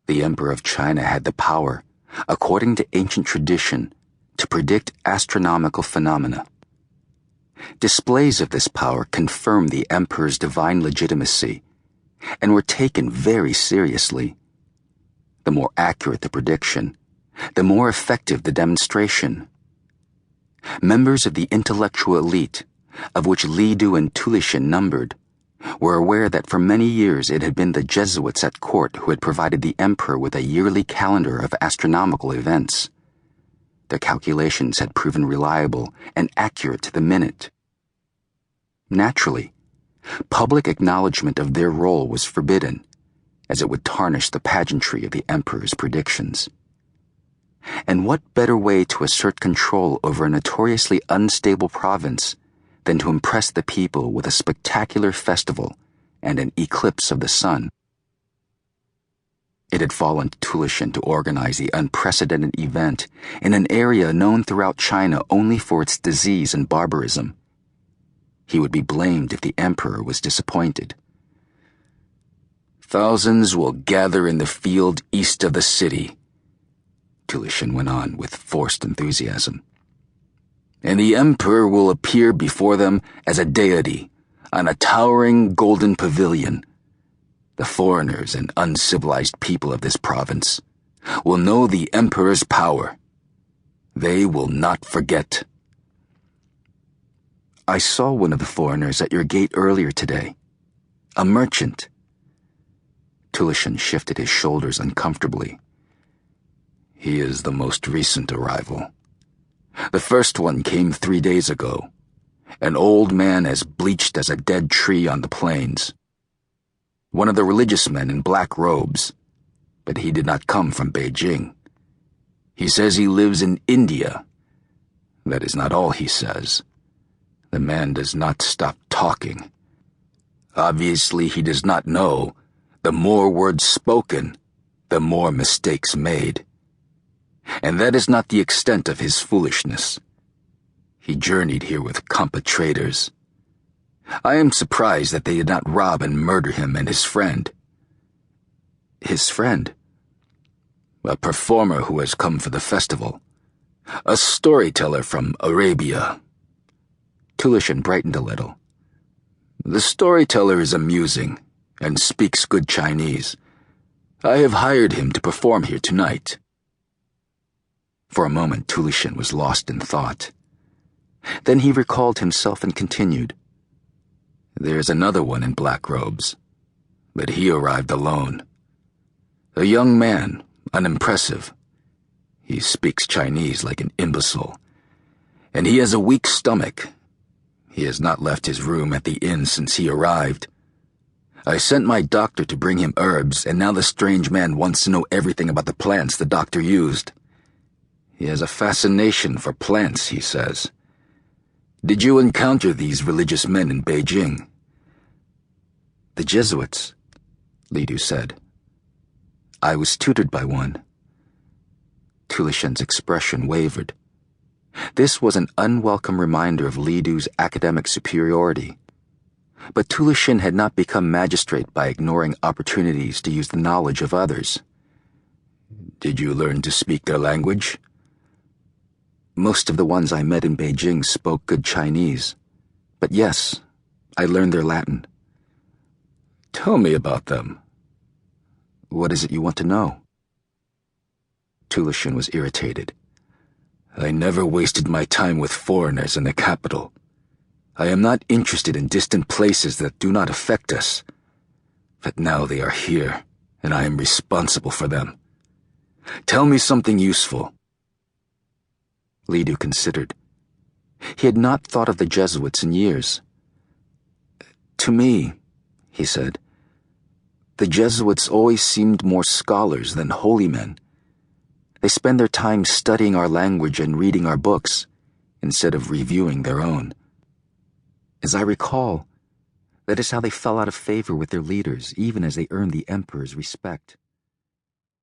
The Emperor of China had the power, according to ancient tradition, to predict astronomical phenomena. Displays of this power confirmed the emperor's divine legitimacy and were taken very seriously. The more accurate the prediction, the more effective the demonstration. Members of the intellectual elite, of which Li Du and Tulishin numbered, were aware that for many years it had been the Jesuits at court who had provided the emperor with a yearly calendar of astronomical events. Their calculations had proven reliable and accurate to the minute. Naturally, public acknowledgement of their role was forbidden, as it would tarnish the pageantry of the emperor's predictions. And what better way to assert control over a notoriously unstable province than to impress the people with a spectacular festival and an eclipse of the sun? It had fallen to Tulishin to organize the unprecedented event in an area known throughout China only for its disease and barbarism. He would be blamed if the emperor was disappointed. "Thousands will gather in the field east of the city," Tulishin went on with forced enthusiasm. "And the emperor will appear before them as a deity on a towering golden pavilion. The foreigners and uncivilized people of this province will know the emperor's power. They will not forget." "I saw one of the foreigners at your gate earlier today. A merchant." Tulishin shifted his shoulders uncomfortably. "He is the most recent arrival. The first one came 3 days ago, an old man as bleached as a dead tree on the plains. One of the religious men in black robes, but he did not come from Beijing. He says he lives in India. That is not all he says. The man does not stop talking. Obviously, he does not know the more words spoken, the more mistakes made. And that is not the extent of his foolishness. He journeyed here with Kampa traders. I am surprised that they did not rob and murder him and his friend." "His friend?" "A performer who has come for the festival. A storyteller from Arabia." Tulishin brightened a little. "The storyteller is amusing and speaks good Chinese. I have hired him to perform here tonight." For a moment, Tulishin was lost in thought. Then he recalled himself and continued. "There's another one in black robes, but he arrived alone. A young man, unimpressive. He speaks Chinese like an imbecile, and he has a weak stomach. He has not left his room at the inn since he arrived. I sent my doctor to bring him herbs, and now the strange man wants to know everything about the plants the doctor used. He has a fascination for plants, he says. Did you encounter these religious men in Beijing?" "The Jesuits," Li Du said. "I was tutored by one." Tulishin's expression wavered. This was an unwelcome reminder of Li Du's academic superiority. But Tulishin had not become magistrate by ignoring opportunities to use the knowledge of others. "Did you learn to speak their language?" "Most of the ones I met in Beijing spoke good Chinese. But yes, I learned their Latin." "Tell me about them." "What is it you want to know?" Tulishin was irritated. "I never wasted my time with foreigners in the capital. I am not interested in distant places that do not affect us. But now they are here, and I am responsible for them. Tell me something useful." Li Du considered. He had not thought of the Jesuits in years. "To me," he said, "the Jesuits always seemed more scholars than holy men. They spend their time studying our language and reading our books, instead of reviewing their own. As I recall, that is how they fell out of favor with their leaders, even as they earned the emperor's respect."